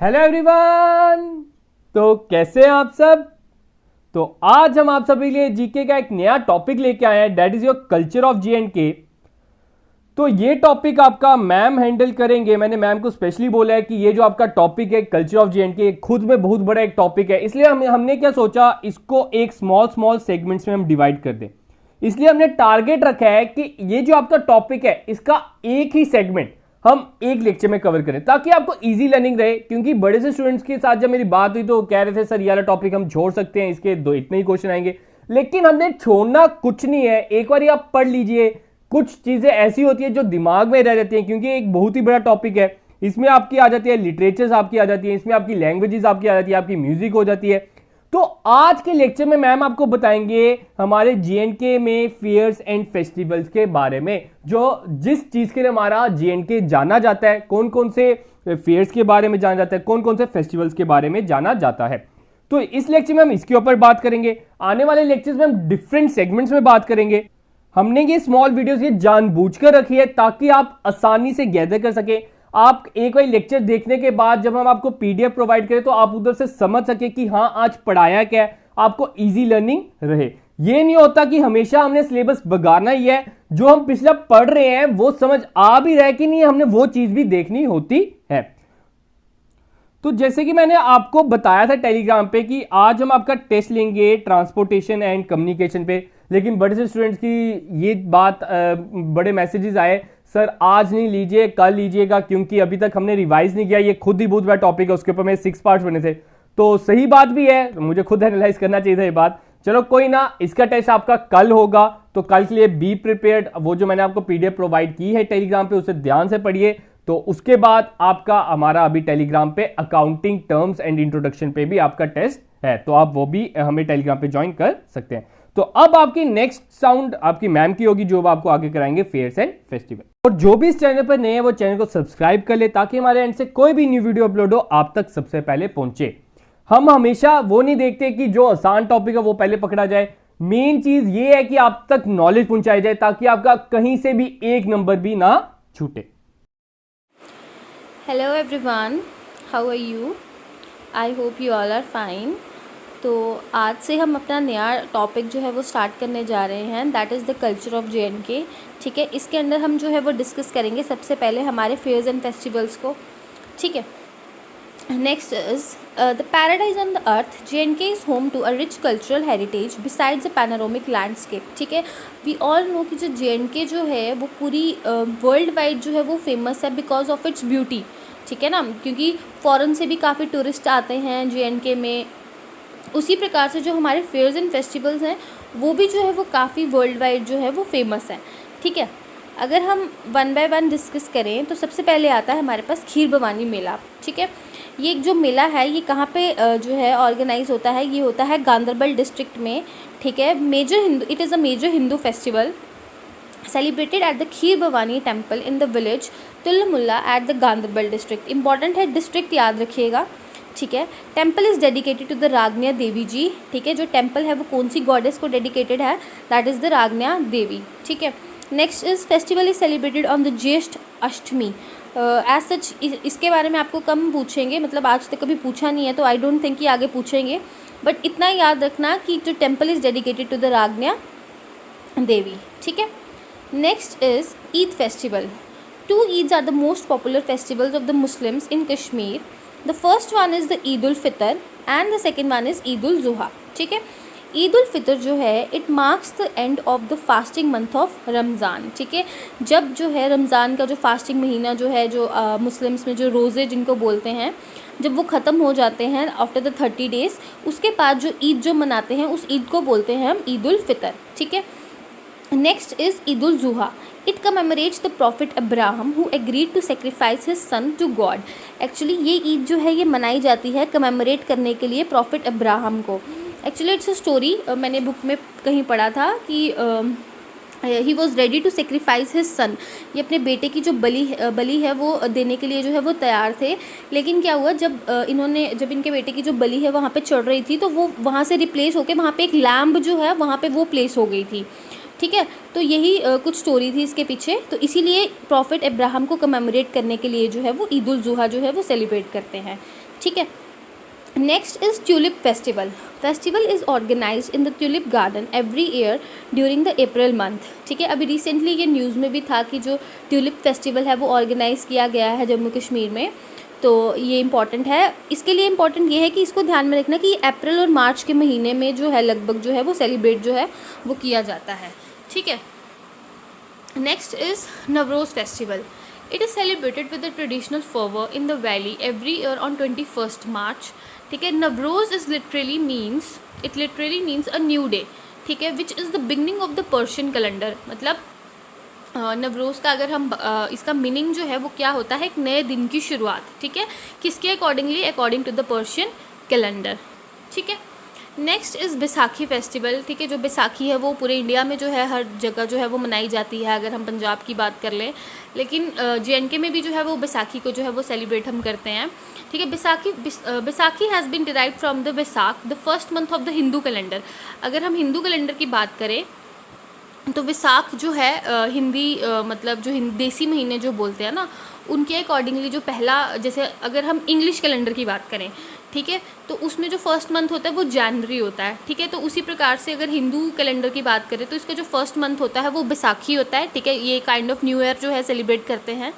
Hello everyone. तो कैसे हैं आप सब। तो आज हम आप सभी के लिए जीके का एक नया टॉपिक लेके आए हैं, that is your culture of J&K। तो ये टॉपिक आपका मैम हैंडल करेंगे। मैंने मैम को स्पेशली बोला है कि ये जो आपका टॉपिक है कल्चर ऑफ J&K खुद में बहुत बड़ा एक टॉपिक है, इसलिए हमने क्या सोचा, इसको एक स्मॉल स्मॉल सेगमेंट्स में हम डिवाइड कर दें। इसलिए हमने टारगेट रखा है कि ये जो आपका टॉपिक है इसका एक ही सेगमेंट हम एक लेक्चर में कवर करें ताकि आपको इजी लर्निंग रहे। क्योंकि बड़े से स्टूडेंट्स के साथ जब मेरी बात हुई तो कह रहे थे सर ये वाला टॉपिक हम छोड़ सकते हैं, इसके दो इतने ही क्वेश्चन आएंगे। लेकिन हमने छोड़ना कुछ नहीं है, एक बार आप पढ़ लीजिए। कुछ चीजें ऐसी होती है जो दिमाग में रह जाती हैं, क्योंकि एक बहुत ही बड़ा टॉपिक है। इसमें आपकी आ जाती है लिटरेचर्स, आपकी आ जाती है, इसमें आपकी लैंग्वेजेस आपकी आ जाती है, आपकी म्यूजिक हो जाती है। तो आज के लेक्चर में मैम आपको बताएंगे हमारे J&K में फेयर्स एंड फेस्टिवल्स के बारे में, जो जिस चीज के लिए हमारा J&K जाना जाता है, कौन कौन से फेयर्स के बारे में जाना जाता है, कौन कौन से फेस्टिवल्स के बारे में जाना जाता है। तो इस लेक्चर में हम इसके ऊपर बात करेंगे। आने वाले लेक्चर्स में हम डिफरेंट सेगमेंट्स में बात करेंगे। हमने ये स्मॉल वीडियोस ये जानबूझकर रखी है ताकि आप आसानी से गैदर कर सके। आप एक बार लेक्चर देखने के बाद जब हम आपको पीडीएफ प्रोवाइड करें तो आप उधर से समझ सके कि हाँ आज पढ़ाया क्या है, आपको इजी लर्निंग रहे। ये नहीं होता कि हमेशा हमने सिलेबस बगाना ही है, जो हम पिछला पढ़ रहे हैं वो समझ आ भी रहा है कि नहीं, हमने वो चीज भी देखनी होती है। तो जैसे कि मैंने आपको बताया था टेलीग्राम पे कि आज हम आपका टेस्ट लेंगे ट्रांसपोर्टेशन एंड कम्युनिकेशन पे। लेकिन बड़े से स्टूडेंट्स की ये बात बड़े मैसेजेस आए, सर आज नहीं लीजिए कल लीजिएगा, क्योंकि अभी तक हमने रिवाइज नहीं किया। ये खुद ही बहुत बड़ा टॉपिक है, उसके ऊपर मेरे 6 पार्ट्स बने थे। तो सही बात भी है, मुझे खुद एनालाइज करना चाहिए था ये बात। चलो कोई ना, इसका टेस्ट आपका कल होगा, तो कल के लिए बी प्रिपेयर्ड। वो जो मैंने आपको पीडीएफ प्रोवाइड की है टेलीग्राम पे उसे ध्यान से पढ़िए। तो उसके बाद आपका हमारा अभी टेलीग्राम पे अकाउंटिंग टर्म्स एंड इंट्रोडक्शन पे भी आपका टेस्ट है, तो आप वो भी हमें टेलीग्राम पे ज्वाइन कर सकते हैं। तो अब आपकी नेक्स्ट साउंड आपकी मैम की होगी, जो आपको आगे कराएंगे फेयर्स एंड फेस्टिवल। और जो भी इस चैनल पर नए हैं वो चैनल को सब्सक्राइब कर ले ताकि हमारे एंड से कोई भी न्यू वीडियो अपलोड हो आप तक सबसे पहले पहुंचे। हम हमेशा वो नहीं देखते कि जो आसान टॉपिक है वो पहले पकड़ा जाए। मेन चीज ये है कि आप तक नॉलेज पहुंचाई जाए ताकि आपका कहीं से भी एक नंबर भी ना छूटे। Hello everyone, how are you? I hope you all are fine. तो आज से हम अपना नया टॉपिक जो है वो स्टार्ट करने जा रहे हैं, that is the culture of J&K। ठीक है, इसके अंदर हम जो है वो डिस्कस करेंगे सबसे पहले हमारे फेयर्स एंड फेस्टिवल्स को। ठीक है, next is the paradise on the earth. J&K is home to a rich cultural heritage besides a panoramic landscape. ठीक है, वी ऑल नो कि जो J&K जो है वो पूरी वर्ल्ड वाइड जो है वो फेमस है बिकॉज ऑफ इट्स ब्यूटी। ठीक है ना, क्योंकि फॉरेन से भी काफ़ी टूरिस्ट आते हैं J&K में। उसी प्रकार से जो हमारे फेयर्स एंड फेस्टिवल्स हैं वो भी जो है वो काफ़ी वर्ल्ड वाइड जो है वो फेमस है। ठीक है, अगर हम वन बाय वन डिस्कस करें तो सबसे पहले आता है हमारे पास खीर भवानी मेला। ठीक है, ये जो मेला है ये कहाँ पे जो है ऑर्गेनाइज होता है, ये होता है गांधरबल डिस्ट्रिक्ट में। ठीक है, it is a major Hindu festival celebrated at the Kheer Bhawani temple in the village Tulmulla at the Ganderbal district. Important है, डिस्ट्रिक्ट याद रखिएगा। ठीक है, temple is dedicated to the Ragnya Devi ji. ठीक है, जो टेम्पल है वो कौन सी गॉडेस को डेडिकेटेड है, that is the Ragnya Devi. ठीक है, next is festival is celebrated on the Jyeshtha Ashtami. As such इसके बारे में आपको कम पूछेंगे, मतलब आज तक कभी पूछा नहीं है तो आई डोंट थिंक कि आगे पूछेंगे, बट इतना याद रखना कि जो temple is dedicated to the Ragnya Devi. ठीक है, next is Eid festival. 2 Eids are the most popular festivals of the Muslims in Kashmir. The first one is the Eid ul-Fitr and the second one is Eid ul-Zuha. ठीक है, ईद उल फितर जो है it marks the end of the fasting month of Ramzan. ठीक है, जब जो है रमज़ान का जो फास्टिंग महीना जो है, जो मुस्लिम्स में जो रोज़े जिनको बोलते हैं, जब वो ख़त्म हो जाते हैं आफ्टर द 30 डेज़, उसके बाद जो ईद जो मनाते हैं उस ईद को बोलते हैं हम ईद उल फितर। ठीक है, next is Eid ul Zuha. It commemorates the prophet Abraham who agreed to sacrifice his son to God. Actually ये ईद जो है ये मनाई जाती है कमेमोरेट करने के लिए प्रॉफिट अब्राहम को। एक्चुअली इट्स अ स्टोरी, मैंने बुक में कहीं पढ़ा था कि he was ready to sacrifice his son. ये अपने बेटे की जो बलि है वो देने के लिए जो है वो तैयार थे। लेकिन क्या हुआ, जब इनके बेटे की जो बलि है वहाँ पे चढ़ रही थी तो वो वहाँ से रिप्लेस होकर वहाँ पे एक लैम्ब जो है वहाँ पे वो प्लेस हो गई थी। ठीक है। तो यही कुछ स्टोरी थी इसके पीछे। तो इसीलिए प्रॉफिट अब्राहम को कमेमोरेट करने के लिए जो है वो ईद उल जुहा जो है वो सेलिब्रेट करते हैं, ठीक है। Next is tulip festival. Festival is organize in the tulip garden every year during the April month, ठीक है। अभी रिसेंटली ये न्यूज़ में भी था कि जो ट्यूलिप फेस्टिवल है वो ऑर्गेनाइज़ किया गया है जम्मू कश्मीर में। तो ये इम्पॉर्टेंट है। इसके लिए इम्पॉर्टेंट ये है कि इसको ध्यान में रखना कि अप्रैल और मार्च के महीने में जो है लगभग जो है वो सेलिब्रेट जो है वो किया जाता है, ठीक है। Next is Navroz festival. It is celebrated with the traditional fervour in the valley every year on 21 मार्च, ठीक है। Navroz is literally means a new day, ठीक है, which is the beginning of the Persian calendar. मतलब नवरोज़ का अगर हम इसका मीनिंग जो है वो क्या होता है, एक नए दिन की शुरुआत, ठीक है, किसके according to the Persian calendar, ठीक है। नेक्स्ट इज़ बैसाखी फेस्टिवल, ठीक है। जो बैसाखी है वो पूरे इंडिया में जो है हर जगह जो है वो मनाई जाती है, अगर हम पंजाब की बात कर लें, लेकिन JNK में भी जो है वो बैसाखी को जो है वो सेलिब्रेट हम करते हैं, ठीक है। Baisakhi has been derived from the Baisakh, the first month of the Hindu calendar. अगर हम हिंदू कैलेंडर की बात करें तो वैसाख जो है हिंदी मतलब जो देसी महीने जो बोलते हैं ना, उनके अकॉर्डिंगली जो पहला, जैसे अगर हम इंग्लिश कैलेंडर की बात करें, ठीक है, तो उसमें जो फर्स्ट मंथ होता है वो जनवरी होता है, ठीक है। तो उसी प्रकार से अगर हिंदू कैलेंडर की बात करें तो इसका जो फर्स्ट मंथ होता है वो बैसाखी होता है, ठीक है। ये काइंड ऑफ न्यू ईयर जो है सेलिब्रेट करते हैं।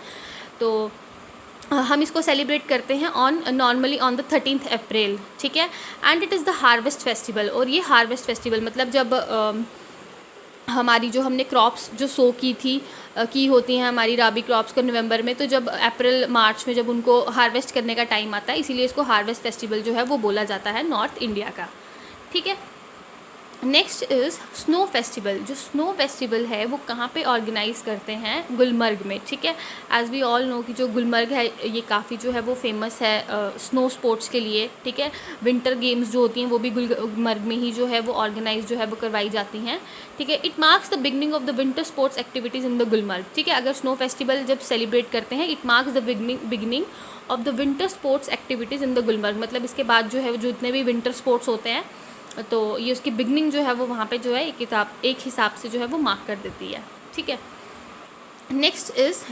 तो हम इसको सेलिब्रेट करते हैं नॉर्मली ऑन द 13 अप्रैल, ठीक है। And it is the harvest festival. और ये हार्वेस्ट फेस्टिवल मतलब जब हमारी जो हमने क्रॉप्स जो सो की होती हैं हमारी राबी क्रॉप्स को नवंबर में, तो जब अप्रैल मार्च में जब उनको हार्वेस्ट करने का टाइम आता है, इसीलिए इसको हार्वेस्ट फेस्टिवल जो है वो बोला जाता है नॉर्थ इंडिया का, ठीक है। Next is snow festival. जो स्नो फेस्टिवल है वो कहाँ पे ऑर्गेनाइज़ करते हैं, गुलमर्ग में, ठीक है। एज़ वी ऑल नो कि जो गुलमर्ग है ये काफ़ी जो है वो फेमस है स्नो स्पोर्ट्स के लिए, ठीक है। विंटर गेम्स जो होती हैं वो भी गुलमर्ग में ही जो है वो ऑर्गेनाइज जो है वो करवाई जाती हैं, ठीक है। It marks the beginning of the winter sports activities in the Gulmarg, ठीक है। अगर स्नो फेस्टिवल जब सेलिब्रेट करते हैं, it marks the beginning of the winter sports activities in the Gulmarg. मतलब इसके बाद जो है जो जितने भी विंटर स्पोर्ट्स होते हैं तो ये उसकी बिगनिंग जो है वो वहाँ पे जो है एक हिसाब से जो है वो मार्क कर देती है, ठीक है। Next is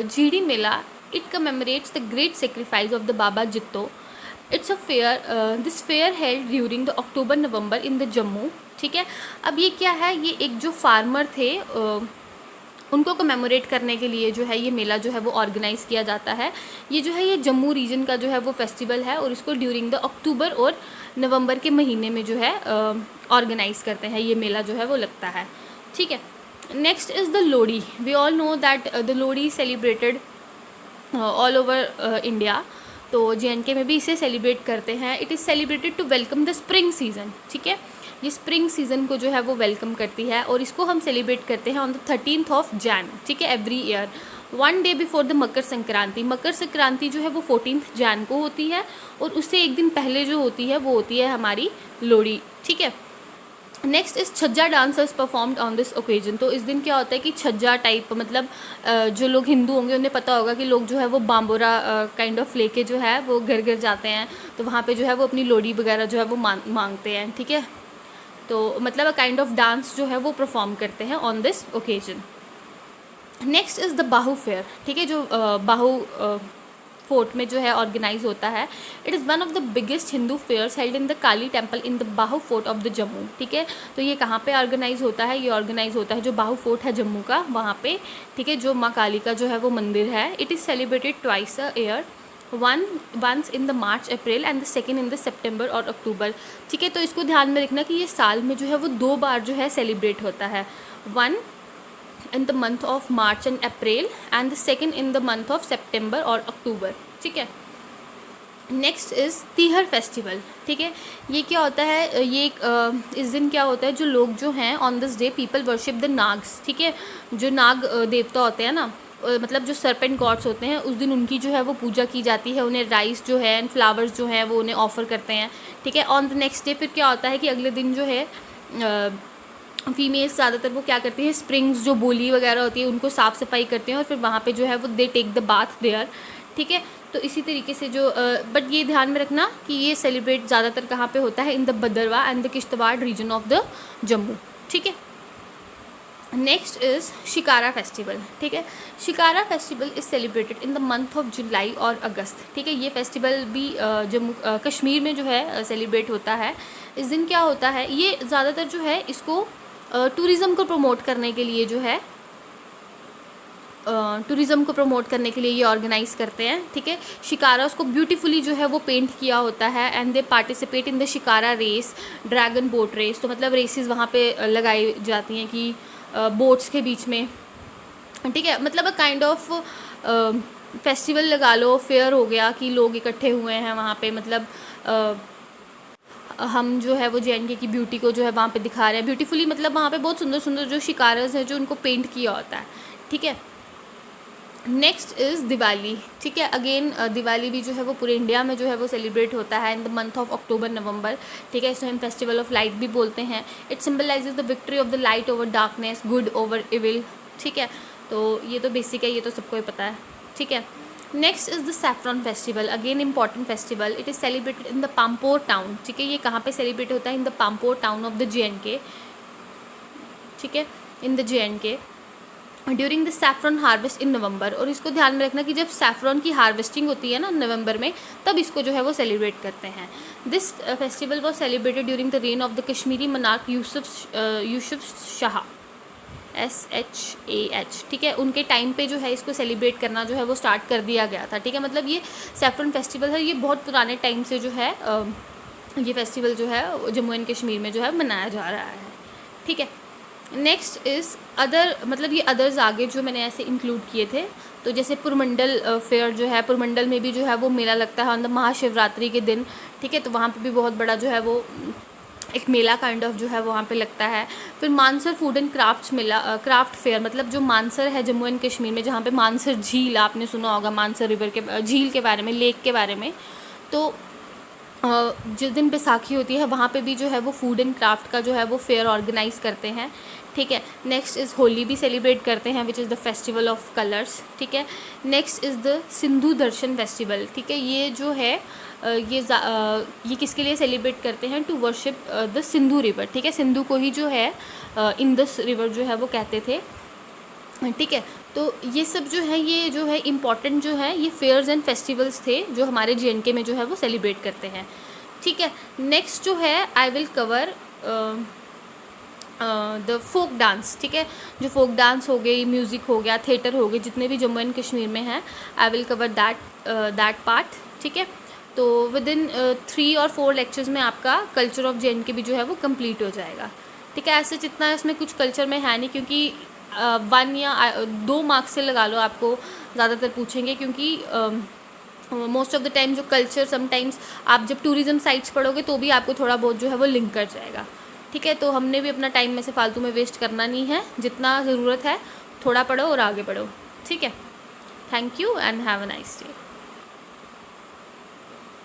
Jhiri Mela. It commemorates the great sacrifice of the Baba Jitto. It's a fair, this fair held during the October November in the Jammu, ठीक है। अब ये क्या है, ये एक जो फार्मर थे उनको कमेमोरेट करने के लिए जो है ये मेला जो है वो ऑर्गेनाइज़ किया जाता है। ये जो है ये जम्मू रीजन का जो है वो फेस्टिवल है और इसको ड्यूरिंग द अक्टूबर और नवंबर के महीने में जो है ऑर्गेनाइज़ करते हैं, ये मेला जो है वो लगता है, ठीक है। Next is the Lohri. We all know that the Lohri celebrated all over India. तो JNK में भी इसे सेलिब्रेट करते हैं। It is celebrated to welcome the spring season, ठीक है। ये स्प्रिंग सीजन को जो है वो वेलकम करती है और इसको हम सेलिब्रेट करते हैं ऑन द 13 जैन, ठीक है, every year, 1 day before the Makar Sankranti. Makar Sankranti जो है वो 14 जैन को होती है और उससे एक दिन पहले जो होती है वो होती है हमारी लोहड़ी, ठीक है। नेक्स्ट इस छज्जा dancers performed on this occasion. तो इस दिन क्या होता है कि छज्जा टाइप मतलब जो लोग हिंदू होंगे उन्हें पता होगा कि लोग जो है वो बाम्बोरा काइंड ऑफ लेके जो है वो घर घर जाते हैं, तो वहाँ पे जो है वो अपनी लोहड़ी वगैरह जो है वो मांगते हैं, ठीक है। तो मतलब अ काइंड ऑफ डांस जो है वो परफॉर्म करते हैं on this occasion. Next is the Bahu fair, ठीक है, जो बाहू फोर्ट में जो है ऑर्गेनाइज होता है। It is one of the biggest Hindu fairs held in the Kali temple in the Bahu fort of the Jammu, ठीक है। तो ये कहाँ पे ऑर्गेनाइज होता है, ये ऑर्गेनाइज होता है जो बाहू फोर्ट है जम्मू का, वहाँ पे, ठीक है, जो माँ काली का जो है वो मंदिर है। It is celebrated twice a year, once in the March April and the second in the September और अक्टूबर, ठीक है। तो इसको ध्यान में रखना कि ये साल में जो है वो 2 बार जो है सेलिब्रेट होता है, 1 in the month of March and April and the second in the month of September और अक्टूबर, ठीक है। नेक्स्ट इज़ तीहर फेस्टिवल, ठीक है। ये क्या होता है, ये इस दिन क्या होता है, जो लोग जो हैं on this day people worship the Nags, ठीक है। जो नाग देवता होते हैं ना, मतलब जो सर्पेंट गॉड्स होते हैं, उस दिन उनकी जो है वो पूजा की जाती है। उन्हें राइस जो है एंड फ्लावर्स जो हैं वो उन्हें ऑफ़र करते हैं, ठीक है। ऑन द नेक्स्ट डे फिर क्या होता है कि अगले दिन जो है फीमेल्स ज़्यादातर वो क्या करती हैं, स्प्रिंग्स जो बोली वगैरह होती है उनको साफ़ सफाई करते हैं और फिर वहाँ पे जो है वो they take the bath there, ठीक है। तो इसी तरीके से जो बट ये ध्यान में रखना कि ये सेलिब्रेट ज़्यादातर कहाँ पे होता है, in the Bhaderwah and the Kishtwar region of the Jammu, ठीक है। नेक्स्ट इज़ शिकारा फेस्टिवल, ठीक है। Shikara festival is celebrated in the month of July और अगस्त, ठीक है। ये फेस्टिवल भी जम्मू कश्मीर में जो है सेलिब्रेट होता है। इस दिन क्या होता है, ये ज़्यादातर जो है इसको टूरिज़्म को प्रमोट करने के लिए जो है टूरिज़्म को प्रमोट करने के लिए ये ऑर्गेनाइज़ करते हैं, ठीक है। शिकारा उसको ब्यूटीफुली जो है वो पेंट किया होता है and they participate in the Shikara race, dragon boat race. तो मतलब रेसेस वहाँ पे लगाई जाती हैं कि बोट्स के बीच में, ठीक है। मतलब अ काइंड ऑफ फेस्टिवल लगा लो, फेयर हो गया कि लोग इकट्ठे हुए हैं वहाँ पे। मतलब हम जो है वो जे.एन.के की ब्यूटी को जो है वहाँ पे दिखा रहे हैं ब्यूटीफुली। मतलब वहाँ पे बहुत सुंदर सुंदर जो शिकाराज हैं जो उनको पेंट किया होता है, ठीक है। नेक्स्ट इज़ दिवाली, ठीक है। अगेन दिवाली भी जो है वो पूरे इंडिया में जो है वो सेलिब्रेट होता है in the month of October November, ठीक है। इसे हम फेस्टिवल ऑफ लाइट भी बोलते हैं। It symbolises the victory of the light over darkness, good over evil, ठीक है। तो ये तो बेसिक है, ये तो सबको ही पता है, ठीक है। Next is the saffron festival, again important festival. It is celebrated in the Pampore town, ठीक है। ये कहाँ पे सेलिब्रेट होता है, in the Pampore town of the J N K, ठीक है, in the J N K during the saffron harvest in November. और इसको ध्यान में रखना कि जब सैफ्रॉन की हार्वेस्टिंग होती है ना नवंबर में, तब इसको जो है वो सेलिब्रेट करते हैं। This festival was celebrated during the rain of the Kashmiri menarche Yusuf Shah, SHAH, ठीक है। उनके टाइम पे जो है इसको सेलिब्रेट करना जो है वो स्टार्ट कर दिया गया था, ठीक है। मतलब ये सैफ्रॉन फेस्टिवल है, ये बहुत पुराने टाइम से जो है ये फेस्टिवल जो है जम्मू एंड कश्मीर में जो है मनाया जा रहा है, ठीक है। नेक्स्ट इज़ अदर, मतलब ये अदर्स आगे जो मैंने ऐसे इंक्लूड किए थे। तो जैसे पुरमंडल फेयर जो है, पुरमंडल में भी जो है वो मेला लगता है ऑन द महाशिवरात्रि के दिन, ठीक है। तो वहाँ पे भी बहुत बड़ा जो है वो एक मेला काइंड ऑफ जो है वहाँ पे लगता है। फिर Mansar food and crafts Mela, craft fair, मतलब जो मानसर है जम्मू एंड कश्मीर में, जहाँ पे मानसर झील, आपने सुना होगा मानसर रिवर के झील के बारे में, लेक के बारे में। तो जिस दिन बैसाखी होती है वहाँ पे भी जो है वो फूड एंड क्राफ्ट का जो है वो फेयर ऑर्गेनाइज़ करते हैं, ठीक है। नेक्स्ट इज़ होली भी सेलिब्रेट करते हैं which is the festival of colours, ठीक है। Next is the Sindhu Darshan festival, ठीक है। ये जो है ये किसके लिए सेलिब्रेट करते हैं, to worship the Sindhu river, ठीक है। सिंधु को ही जो है इंदस रिवर जो है वो कहते थे, ठीक है। तो ये सब जो है, ये जो है इम्पॉर्टेंट जो है ये फेयर्स एंड फेस्टिवल्स थे जो हमारे जे.एन.के में जो है वो सेलिब्रेट करते हैं, ठीक है। नेक्स्ट जो है I will cover the folk dance, ठीक है। जो फोक डांस हो गई, म्यूज़िक हो गया, थिएटर हो गए, जितने भी जम्मू एंड कश्मीर में हैं, आई विल कवर दैट पार्ट, ठीक है। तो विद इन 3 और 4 लेक्चर्स में आपका कल्चर ऑफ जे.एन.के भी जो है वो कंप्लीट हो जाएगा, ठीक है। ऐसे जितना इसमें कुछ कल्चर में है नहीं, क्योंकि 1 या 2 मार्क्स से लगा लो, आपको ज़्यादातर पूछेंगे, क्योंकि मोस्ट ऑफ द टाइम जो कल्चर, समटाइम्स आप जब टूरिज़्म साइट्स पढ़ोगे तो भी आपको थोड़ा बहुत जो है वो लिंक कर जाएगा, ठीक है। तो हमने भी अपना टाइम में से फालतू में वेस्ट करना नहीं है, जितना ज़रूरत है थोड़ा पढ़ो और आगे बढ़ो, ठीक है। Thank you and have a nice day.